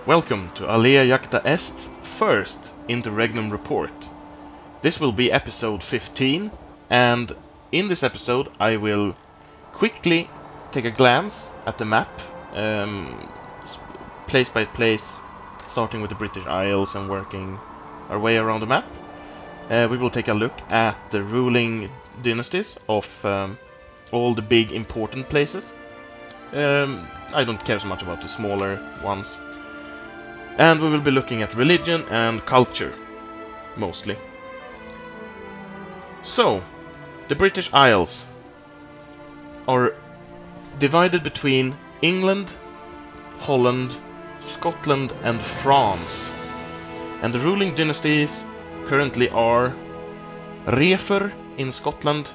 Welcome to Alea Iacta Est's first Interregnum report. This will be episode 15, and in this episode I will quickly take a glance at the map, place by place, starting with the British Isles and working our way around the map. We will take a look at the ruling dynasties of all the big important places. I don't care so much about the smaller ones. And we will be looking at religion and culture, mostly. So, the British Isles are divided between England, Holland, Scotland and France. And the ruling dynasties currently are Refer in Scotland,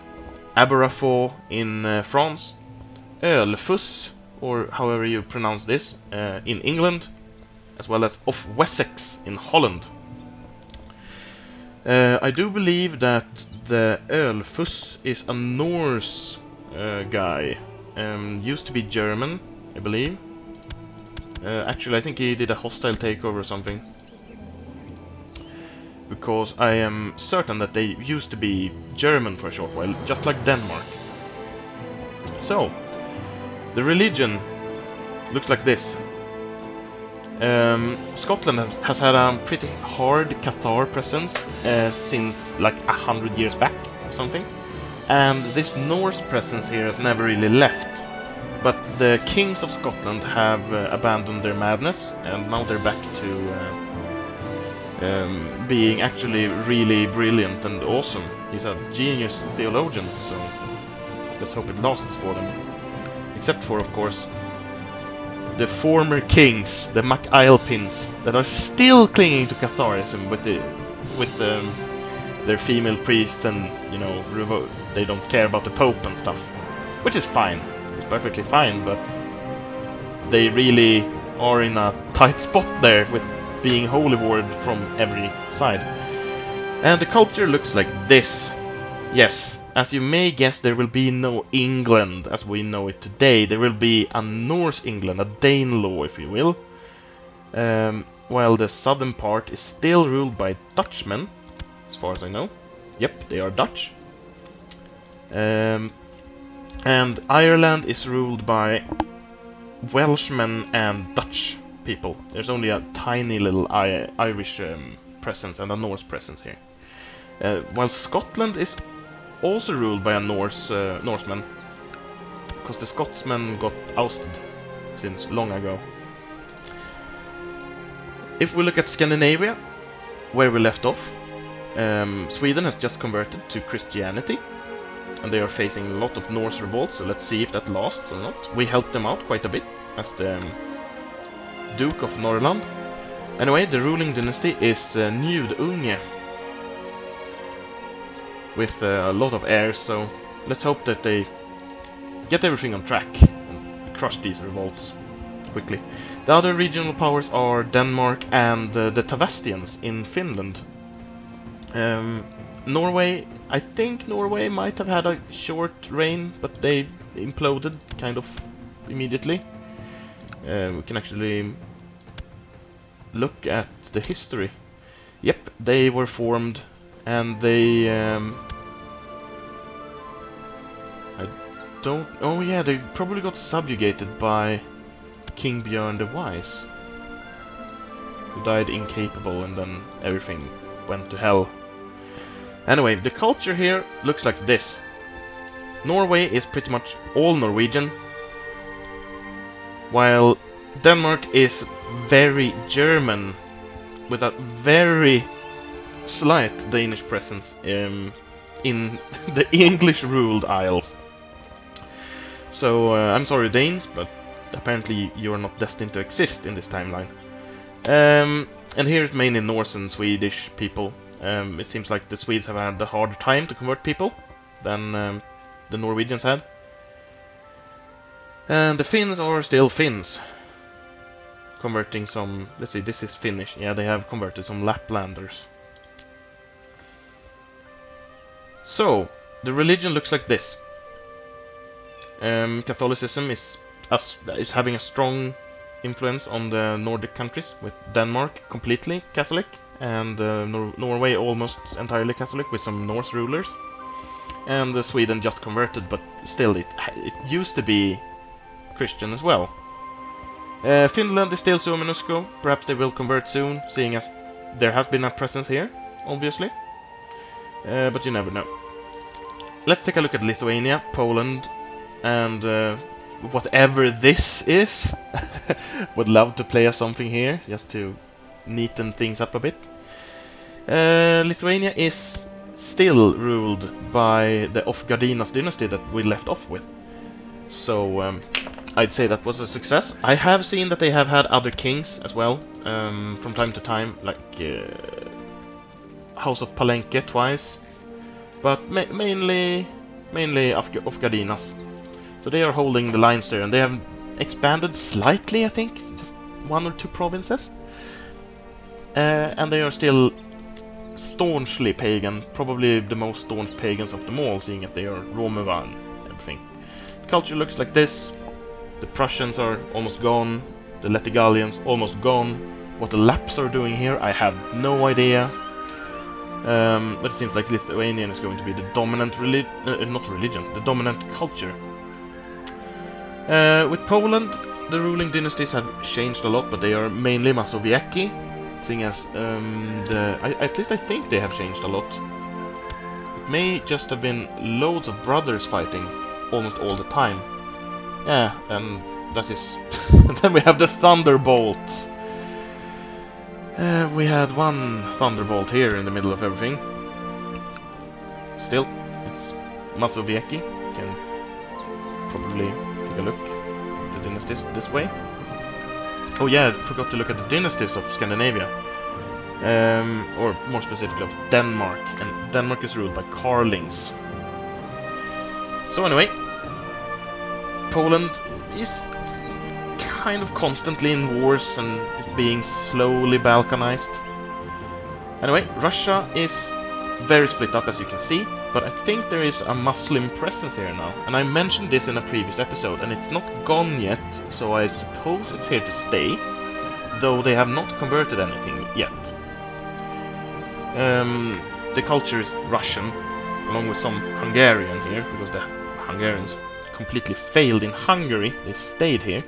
Aberafo in France, Ölfus, or however you pronounce this, in England, as well as of Wessex in Holland. I do believe that the Ölfus is a Norse guy. Used to be German, I believe. Actually, I think he did a hostile takeover or something. Because I am certain that they used to be German for a short while, just like Denmark. So, the religion looks like this. Scotland has had a pretty hard Cathar presence since like 100 years back or something. And this Norse presence here has never really left. But the kings of Scotland have abandoned their madness, and now they're back to being actually really brilliant and awesome. He's a genius theologian, so let's hope it lasts for them. Except for, of course, the former kings, the MacIlpins, that are still clinging to Catharism with their female priests and, you know, they don't care about the Pope and stuff. Which is fine. It's perfectly fine, but they really are in a tight spot there with being holy warred from every side. And the culture looks like this. Yes, as you may guess, there will be no England as we know it today. There will be a Norse England, a Danelaw, if you will. While the southern part is still ruled by Dutchmen, as far as I know. Yep, they are Dutch. And Ireland is ruled by Welshmen and Dutch people. There's only a tiny little Irish presence and a Norse presence here. While Scotland is also ruled by a Norseman, because the Scotsmen got ousted since long ago. If we look at Scandinavia, where we left off, Sweden has just converted to Christianity, and they are facing a lot of Norse revolts, so let's see if that lasts or not. We helped them out quite a bit as the Duke of Norrland. Anyway, the ruling dynasty is Njudunge, with a lot of heirs, so let's hope that they get everything on track and crush these revolts quickly. The other regional powers are Denmark and the Tavastians in Finland. Norway, I think Norway might have had a short reign, but they imploded kind of immediately. We can actually look at the history. Yep, they were formed, and they oh yeah, they probably got subjugated by King Björn the Wise, who died incapable, and then everything went to hell. Anyway, the culture here looks like this. Norway is pretty much all Norwegian, while Denmark is very German, with a very slight Danish presence in the English-ruled Isles. So, I'm sorry Danes, but apparently you're not destined to exist in this timeline. And here's mainly Norse and Swedish people. It seems like the Swedes have had a harder time to convert people than the Norwegians had. And the Finns are still Finns. Converting some... let's see, this is Finnish. Yeah, they have converted some Laplanders. So, the religion looks like this. Catholicism is having a strong influence on the Nordic countries, with Denmark completely Catholic, and Norway almost entirely Catholic, with some Norse rulers. And Sweden just converted, but still it used to be Christian as well. Finland is still so minuscule. Perhaps they will convert soon, seeing as there has been a presence here, obviously. But you never know. Let's take a look at Lithuania, Poland, and whatever this is. Would love to play as something here, just to neaten things up a bit. Lithuania is still ruled by the Ofgardinas dynasty that we left off with. So I'd say that was a success. I have seen that they have had other kings as well, from time to time, like House of Palenque twice, but mainly Ofgardinas. So they are holding the lines there, and they have expanded slightly, I think, just 1 or 2 provinces. And they are still staunchly pagan, probably the most staunch pagans of them all, seeing that they are Romuva and everything. The culture looks like this. The Prussians are almost gone, the Lettigalians almost gone. What the Lapps are doing here, I have no idea. But it seems like Lithuanian is going to be the dominant the dominant culture. With Poland, the ruling dynasties have changed a lot, but they are mainly Masoviecki, seeing as at least I think they have changed a lot. It may just have been loads of brothers fighting almost all the time. Yeah, and that is... Then we have the Thunderbolts. We had one Thunderbolt here in the middle of everything. Still, it's Masoviecki. Can probably take a look at the dynasties this way. Oh yeah, I forgot to look at the dynasties of Scandinavia. Or more specifically of Denmark. And Denmark is ruled by Carlings. So anyway, Poland is kind of constantly in wars and is being slowly balkanized. Anyway, Russia is very split up, as you can see, but I think there is a Muslim presence here now. And I mentioned this in a previous episode, and it's not gone yet, so I suppose it's here to stay, though they have not converted anything yet. The culture is Russian, along with some Hungarian here, because the Hungarians completely failed in Hungary. They stayed here.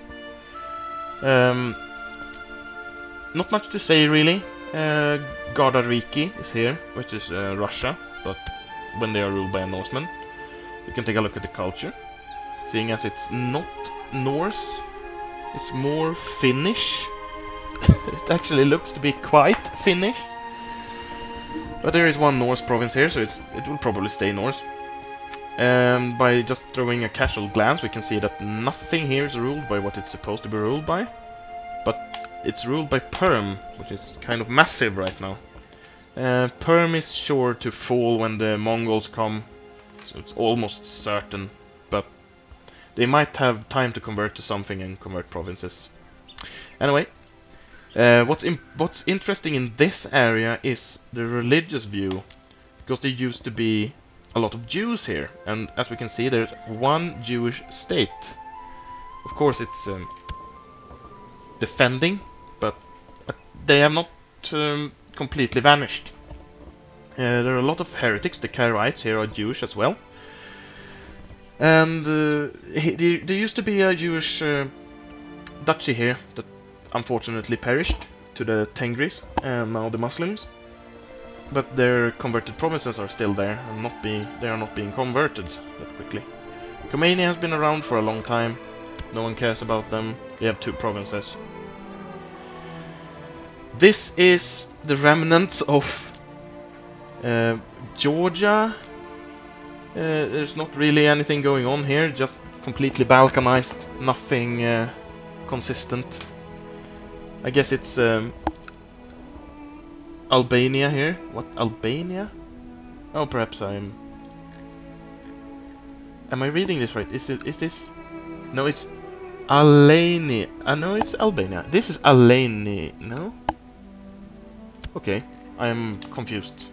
Not much to say, really. Gardariki is here, which is Russia, but when they are ruled by a Norseman. You can take a look at the culture. Seeing as it's not Norse, it's more Finnish. It actually looks to be quite Finnish. But there is one Norse province here, so it will probably stay Norse. By just throwing a casual glance, we can see that nothing here is ruled by what it's supposed to be ruled by. But it's ruled by Perm, which is kind of massive right now. Perm is sure to fall when the Mongols come, so it's almost certain. But they might have time to convert to something and convert provinces. Anyway, what's interesting in this area is the religious view, because there used to be a lot of Jews here, and as we can see, there's one Jewish state. Of course, it's defending, but they have not completely vanished. There are a lot of heretics. The Karaites here are Jewish as well, and there used to be a Jewish duchy here that unfortunately perished to the Tengris and now the Muslims. But their converted provinces are still there, and they are not being converted that quickly. Romania has been around for a long time. No one cares about them. They have 2 provinces. This is the remnants of Georgia. There's not really anything going on here, just completely balkanized, nothing consistent. I guess it's Albania here. What? Albania? Oh, perhaps I'm... Am I reading this right? Is this... No, it's Alania. No, it's Albania. This is Alania, no? Okay, I'm confused.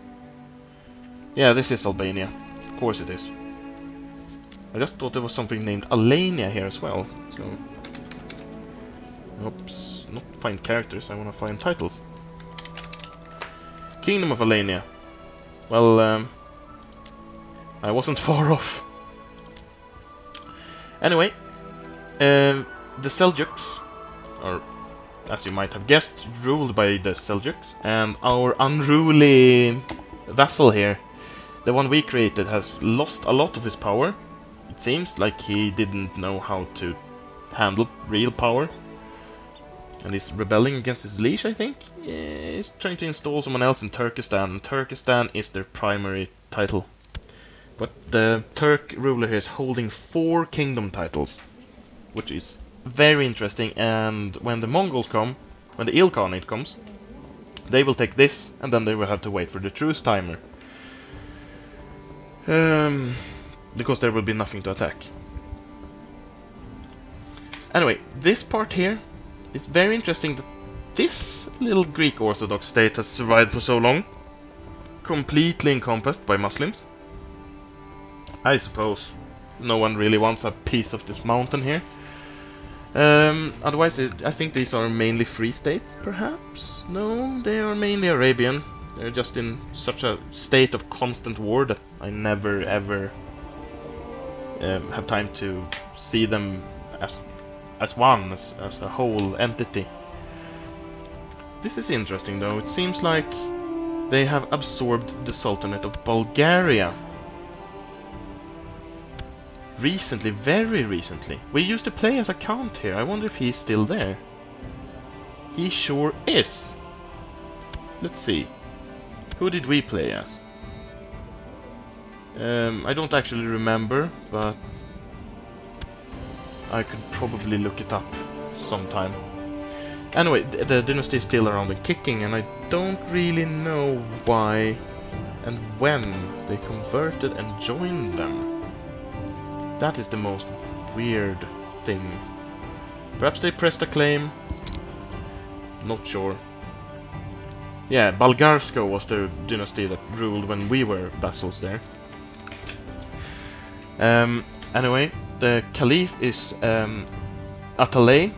Yeah, this is Albania. Of course it is. I just thought there was something named Alania here as well, so... Oops, not find characters, I want to find titles. Kingdom of Alania. Well, I wasn't far off. Anyway, the Seljuks are, as you might have guessed, ruled by the Seljuks, and our unruly vassal here, the one we created, has lost a lot of his power. It seems like he didn't know how to handle real power, and he's rebelling against his liege, I think. He's trying to install someone else in Turkestan, and Turkestan is their primary title. But the Turk ruler here is holding 4 kingdom titles, which is very interesting, and when the Mongols come, when the Ilkhanate comes, they will take this, and then they will have to wait for the truce timer. Because there will be nothing to attack. Anyway, this part here is very interesting, that this little Greek Orthodox state has survived for so long, completely encompassed by Muslims. I suppose no one really wants a piece of this mountain here. Otherwise, I think these are mainly free states, perhaps? No, they are mainly Arabian. They're just in such a state of constant war that I never ever have time to see them as one, as a whole entity. This is interesting though. It seems like they have absorbed the Sultanate of Bulgaria. Recently, very recently. We used to play as a count here. I wonder if he's still there. He sure is. Let's see. Who did we play as? I don't actually remember, but I could probably look it up sometime. Anyway, the dynasty is still around and kicking, and I don't really know why and when they converted and joined them. That is the most weird thing. Perhaps they pressed a claim? Not sure. Yeah, Bulgarsko was the dynasty that ruled when we were vassals there. Anyway, the Caliph is Atalay.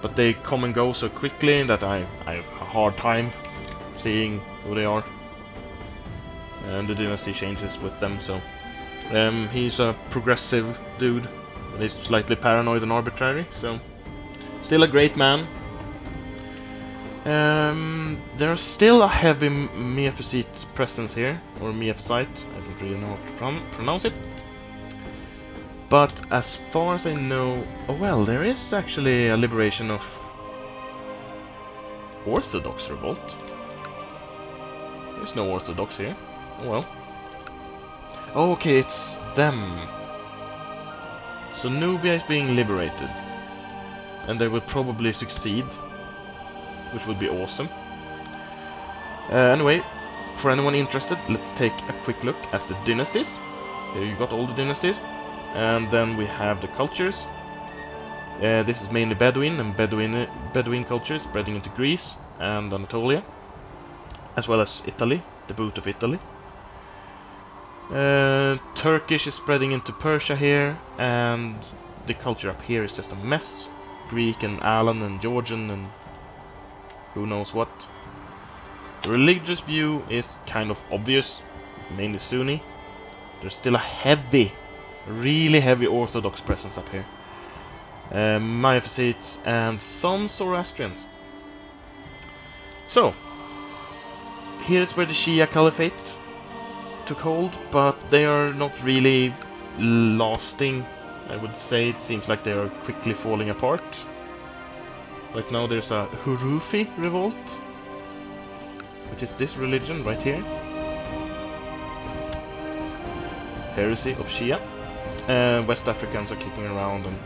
But they come and go so quickly that I have a hard time seeing who they are. And the dynasty changes with them, so... he's a progressive dude, but he's slightly paranoid and arbitrary, so... Still a great man. There's still a heavy Miaphysite presence here, or Miaphysite, I don't really know how to pronounce it. But as far as I know... Oh well, there is actually a liberation of... Orthodox revolt. There's no Orthodox here. Oh well. Oh, okay, it's them. So Nubia is being liberated. And they will probably succeed. Which would be awesome. Anyway, for anyone interested, let's take a quick look at the dynasties. Here you got all the dynasties. And then we have the cultures. This is mainly Bedouin and Bedouin culture spreading into Greece and Anatolia. As well as Italy, the boot of Italy. Turkish is spreading into Persia here, and the culture up here is just a mess. Greek and Alan and Georgian and who knows what. The religious view is kind of obvious, mainly Sunni. There's still a heavy, really heavy Orthodox presence up here. Miaphysites and some Zoroastrians. So, here's where the Shia Caliphate took hold, but they are not really lasting, I would say. It seems like they are quickly falling apart. Right now there's a Hurufi revolt, which is this religion right here. Heresy of Shia. West Africans are kicking around, and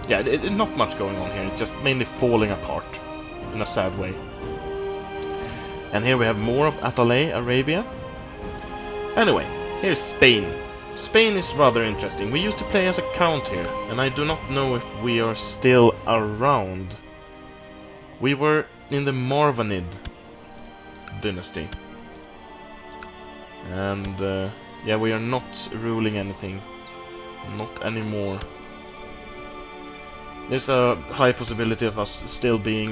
yeah, not much going on here. It's just mainly falling apart in a sad way. And here we have more of Atalay, Arabia. Anyway, here's Spain. Spain is rather interesting. We used to play as a count here, and I do not know if we are still around. We were in the Marvanid dynasty. And yeah, we are not ruling anything. Not anymore. There's a high possibility of us still being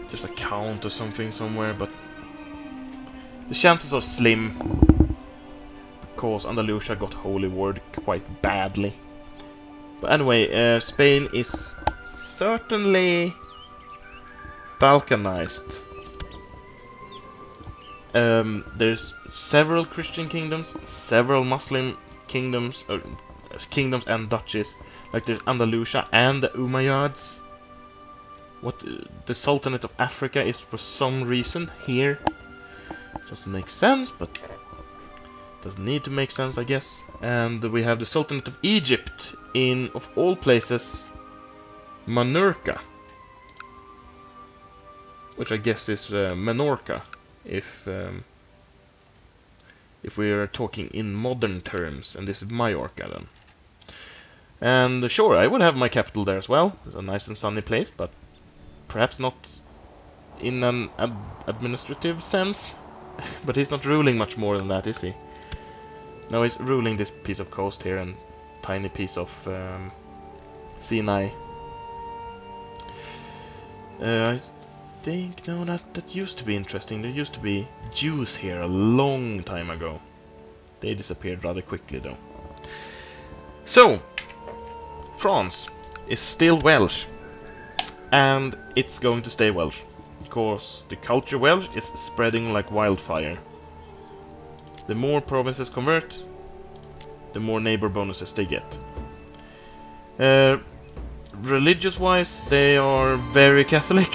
just a count or something somewhere, but the chances are slim, because Andalusia got holy word quite badly. But anyway, Spain is certainly Balkanized. There's several Christian kingdoms, several Muslim kingdoms, kingdoms and duchies. Like there's Andalusia and the Umayyads. What the Sultanate of Africa is for some reason here. Doesn't make sense, but doesn't need to make sense, I guess. And we have the Sultanate of Egypt in, of all places, Minorca, which I guess is Menorca, if we are talking in modern terms, and this is Majorca then. And sure, I would have my capital there as well. It's a nice and sunny place, but perhaps not in an administrative sense. But he's not ruling much more than that, is he? No, he's ruling this piece of coast here and tiny piece of Sinai. I think, no, that used to be interesting. There used to be Jews here a long time ago. They disappeared rather quickly, though. So, France is still Welsh. And it's going to stay Welsh. Because the culture Welsh is spreading like wildfire. The more provinces convert, the more neighbor bonuses they get. Religious-wise, they are very Catholic.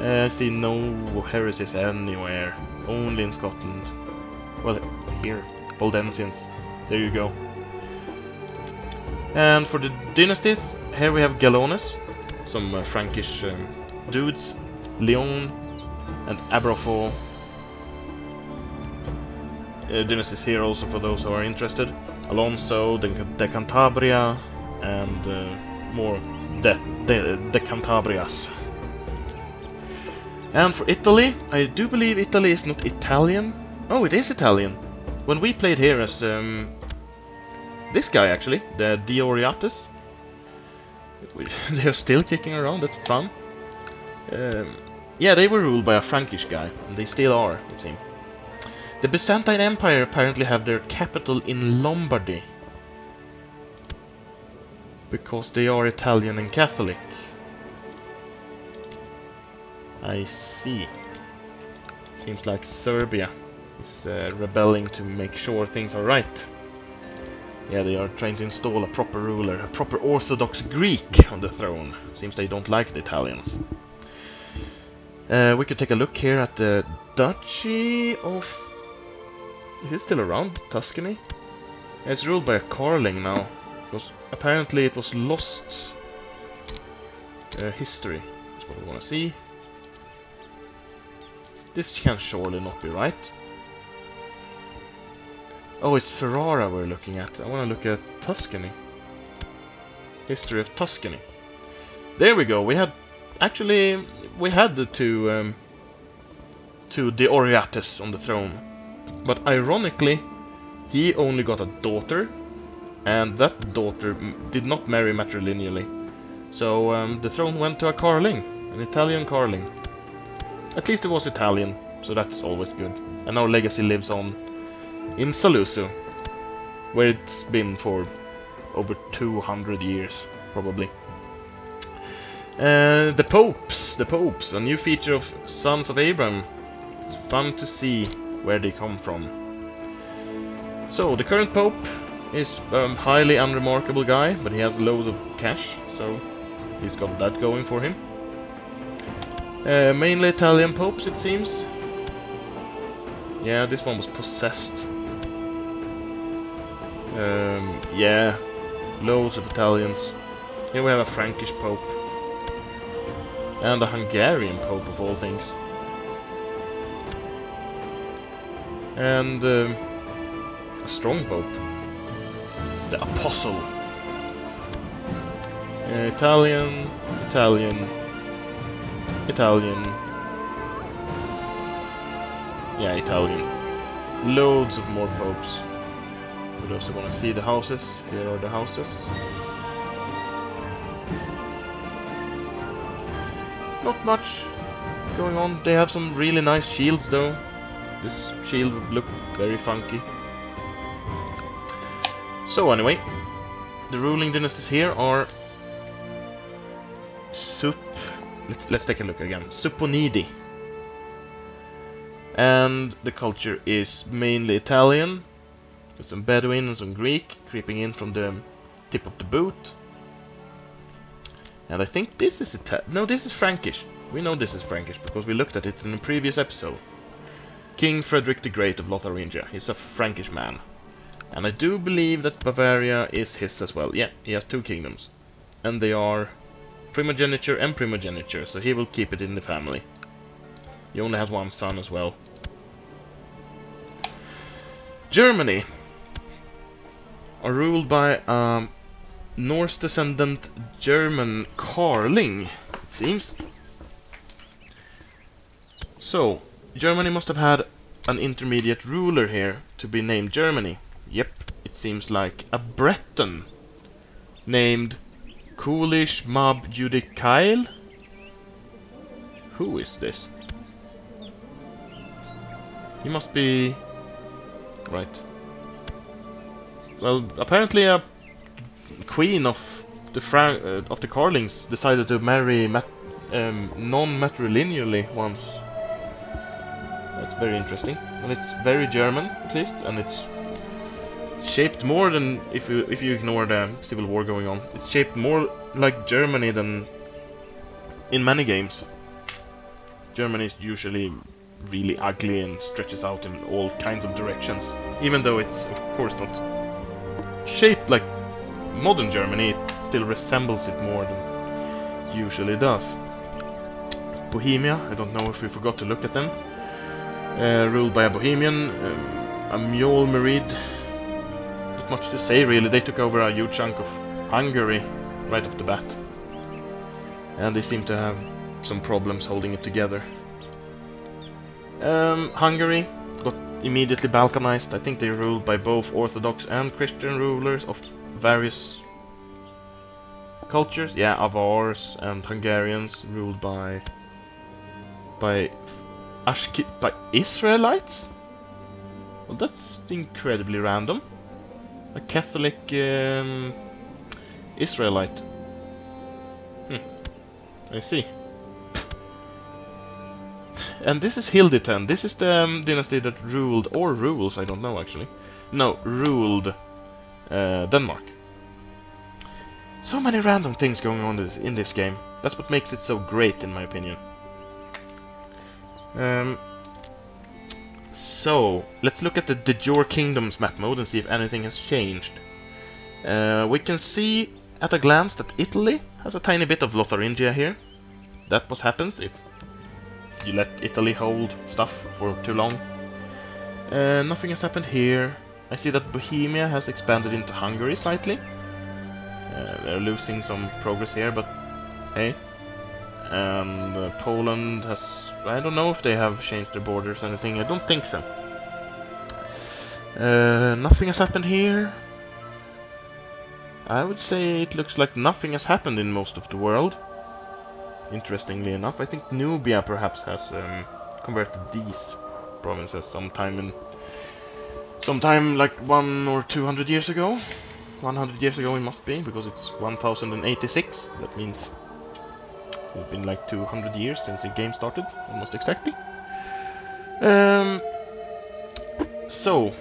I see no heresies anywhere, only in Scotland. Well, here, Waldensians. There you go. And for the dynasties, here we have Gallones, some Frankish dudes, Leon and Aberfoyle. Dynasties here also for those who are interested. Alonso, de Cantabria, and more of the Cantabrias. And for Italy, I do believe Italy is not Italian. Oh, it is Italian. When we played here as this guy actually, the Dioriates. They are still kicking around, that's fun. Yeah, they were ruled by a Frankish guy, and they still are, it seems. The Byzantine Empire apparently have their capital in Lombardy. Because they are Italian and Catholic. I see. Seems like Serbia is rebelling to make sure things are right. Yeah, they are trying to install a proper ruler, a proper Orthodox Greek on the throne. Seems they don't like the Italians. We could take a look here at the Duchy of... Is it still around? Tuscany? Yeah, it's ruled by a Carling now. Because apparently it was lost history. That's what we want to see. This can surely not be right. Oh, it's Ferrara we're looking at. I want to look at Tuscany. History of Tuscany. There we go. We had... Actually, we had the two Dioriates on the throne. But ironically, he only got a daughter. And that daughter did not marry matrilineally. So the throne went to a Carling. An Italian Carling. At least it was Italian, so that's always good. And our legacy lives on in Saluzzo, where it's been for over 200 years, probably. The popes, a new feature of Sons of Abraham. It's fun to see where they come from. So, the current pope is a highly unremarkable guy, but he has loads of cash, so he's got that going for him. Mainly Italian popes, it seems. Yeah, this one was possessed. Yeah, loads of Italians. Here we have a Frankish pope. And a Hungarian pope, of all things. And a strong pope. The Apostle. Italian, Italian, Italian. Yeah, Italian. Loads of more popes. For those who want to see the houses, here are the houses. Not much going on. They have some really nice shields though. This shield would look very funky. So anyway, the ruling dynasties here are let's take a look again. Supponidi. And the culture is mainly Italian, with some Bedouin and some Greek creeping in from the tip of the boot. And I think this is no, this is Frankish. We know this is Frankish because we looked at it in a previous episode. King Frederick the Great of Lotharingia. He's a Frankish man. And I do believe that Bavaria is his as well. Yeah, he has 2 kingdoms. And they are primogeniture and primogeniture, so he will keep it in the family. He only has 1 son as well. Germany are ruled by Norse descendant German Carling, it seems. So, Germany must have had an intermediate ruler here to be named Germany. Yep, it seems like a Breton named Coolish Mab Judikail. Who is this? He must be... right. Well, apparently a queen of the Carlings decided to marry non-matrilineally once. That's very interesting, and it's very German at least, and it's shaped more than, if you ignore the civil war going on, it's shaped more like Germany than in many games. Germany is usually really ugly and stretches out in all kinds of directions, even though it's of course not shaped like modern Germany. It still resembles it more than usually does. Bohemia, I don't know if we forgot to look at them. Ruled by a Bohemian, a mule Merid. Not much to say really. They took over a huge chunk of Hungary right off the bat, and they seem to have some problems holding it together. Hungary got immediately Balkanized. I think they were ruled by both Orthodox and Christian rulers of various cultures. Yeah, Avars and Hungarians ruled by Israelites? Well, that's incredibly random. A Catholic Israelite. I see. And this is Hildetan. This is the dynasty that ruled, or rules, I don't know actually. No, ruled Denmark. So many random things going on in this game. That's what makes it so great, in my opinion. So, let's look at the de jure kingdoms map mode and see if anything has changed. We can see at a glance that Italy has a tiny bit of Lotharingia here. That's what happens if you let Italy hold stuff for too long. Nothing has happened here. I see that Bohemia has expanded into Hungary slightly. They're losing some progress here, but hey. And Poland has... I don't know if they have changed their borders or anything. I don't think so. Nothing has happened here. I would say it looks like nothing has happened in most of the world. Interestingly enough, I think Nubia perhaps has converted these provinces sometime like 100 or 200 years ago. 100 years ago it must be, because it's 1086. That means it's been like 200 years since the game started, almost exactly. So,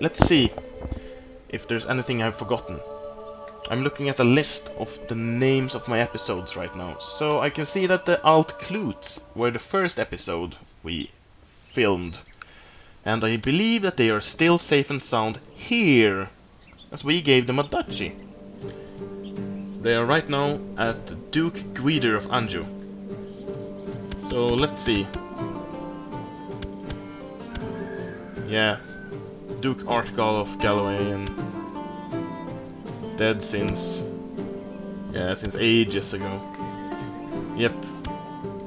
let's see if there's anything I've forgotten. I'm looking at a list of the names of my episodes right now, so I can see that the Alt-Klutes were the first episode we filmed, and I believe that they are still safe and sound here, as we gave them a duchy. They are right now at Duke Guider of Anjou. So let's see. Yeah, Duke Artgal of Galloway, and dead since ages ago. Yep,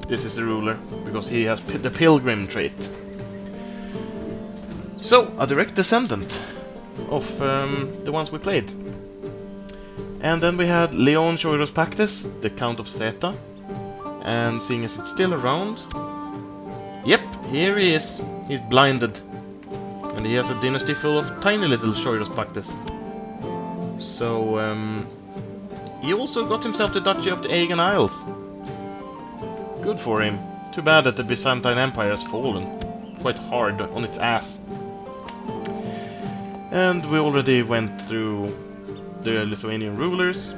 this is the ruler, because he has the pilgrim trait. So, a direct descendant. of the ones we played. And then we had Leon Choiros Pactus, the Count of Zeta. And seeing as it's still around... Yep, here he is. He's blinded. And he has a dynasty full of tiny little Choiros Pactus. So, he also got himself the Duchy of the Aegean Isles. Good for him. Too bad that the Byzantine Empire has fallen. Quite hard on its ass. And we already went through the Lithuanian rulers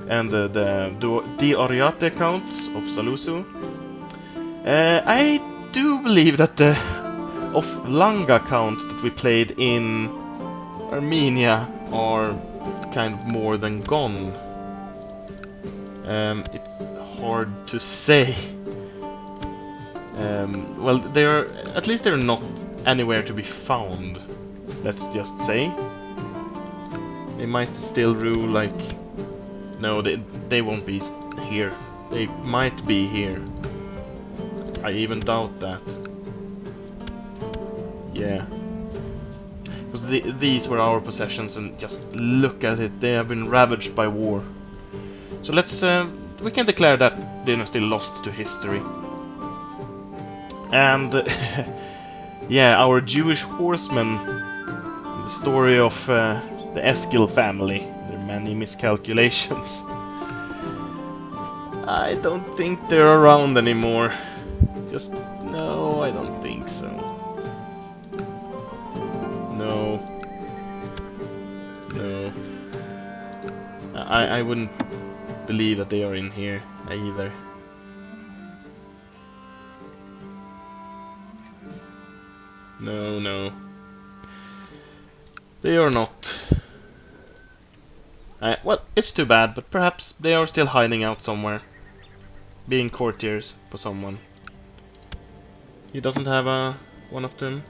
and the Ariate counts of Salusu. I do believe that the Langa counts that we played in Armenia are kind of more than gone. It's hard to say. Well, at least they're not anywhere to be found. Let's just say. They might still rule like... No, they won't be here. They might be here. I even doubt that. Yeah. Because these were our possessions, and just look at it, they have been ravaged by war. So let's... we can declare that dynasty lost to history. And... yeah, our Jewish horsemen... The story of the Eskil family. There are many miscalculations. I don't think they're around anymore. Just... no, I don't think so. No. No. I wouldn't believe that they are in here either. No, no. They are not. Well, it's too bad, but perhaps they are still hiding out somewhere. Being courtiers for someone. He doesn't have one of them.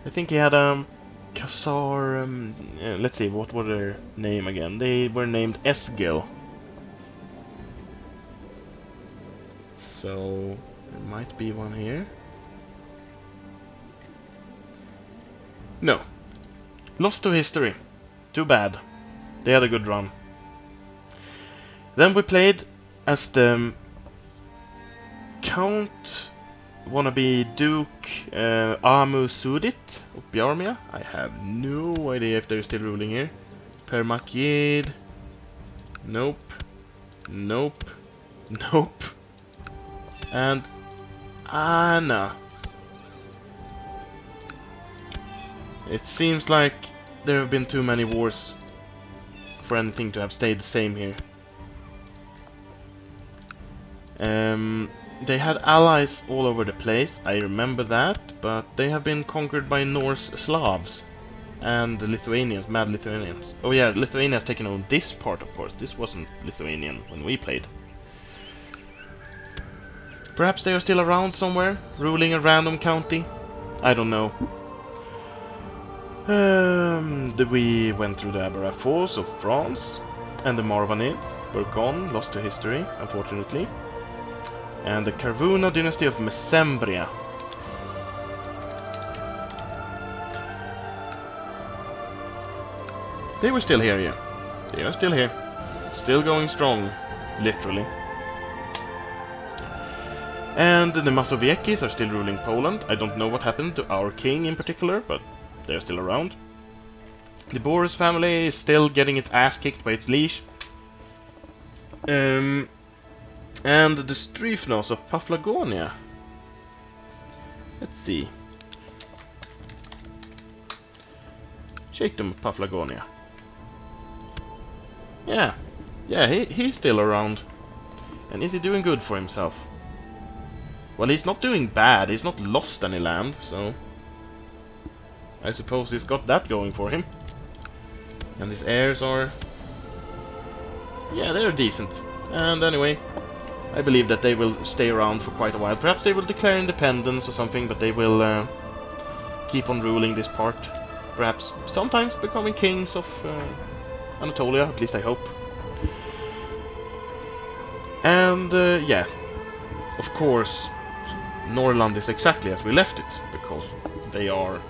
I think he had a Khazar... let's see, what was their name again? They were named Esgil. So, there might be one here. No. Lost to history. Too bad. They had a good run. Then we played as the Count wannabe Duke Amu Sudit of Bjarmia. I have no idea if they're still ruling here. Permakid. Nope. Nope. Nope. And Anna. It seems like there have been too many wars for anything to have stayed the same here. They had allies all over the place, I remember that, but they have been conquered by Norse Slavs and the Lithuanians, mad Lithuanians. Oh yeah, Lithuania has taken on this part, of course. This wasn't Lithuanian when we played. Perhaps they are still around somewhere, ruling a random county. I don't know. We went through the Aberafos of France and the Marvanids. Burgon lost to history, unfortunately. And the Carvuna dynasty of Mesembria. They were still here, yeah. They are still here. Still going strong, literally. And the Masoviekis are still ruling Poland. I don't know what happened to our king in particular, but they're still around. The Boris family is still getting its ass kicked by its liege. And the Stryfnos of Paphlagonia. Let's see. Shakedom of Paphlagonia. Yeah. Yeah, he's still around. And is he doing good for himself? Well, he's not doing bad. He's not lost any land, so... I suppose he's got that going for him. And his heirs are... yeah, they're decent. And anyway, I believe that they will stay around for quite a while. Perhaps they will declare independence or something, but they will keep on ruling this part. Perhaps sometimes becoming kings of Anatolia, at least I hope. And yeah, of course, Norrland is exactly as we left it, because they are...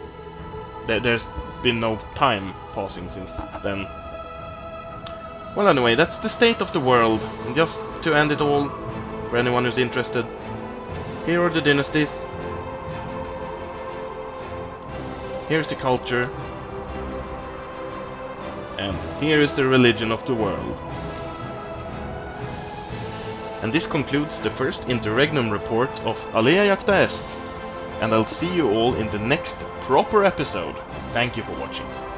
There's been no time passing since then. Well, anyway, that's the state of the world. And just to end it all, for anyone who's interested, here are the dynasties. Here's the culture. And here is the religion of the world. And this concludes the first Interregnum report of Alea Iacta Est. And I'll see you all in the next proper episode. Thank you for watching.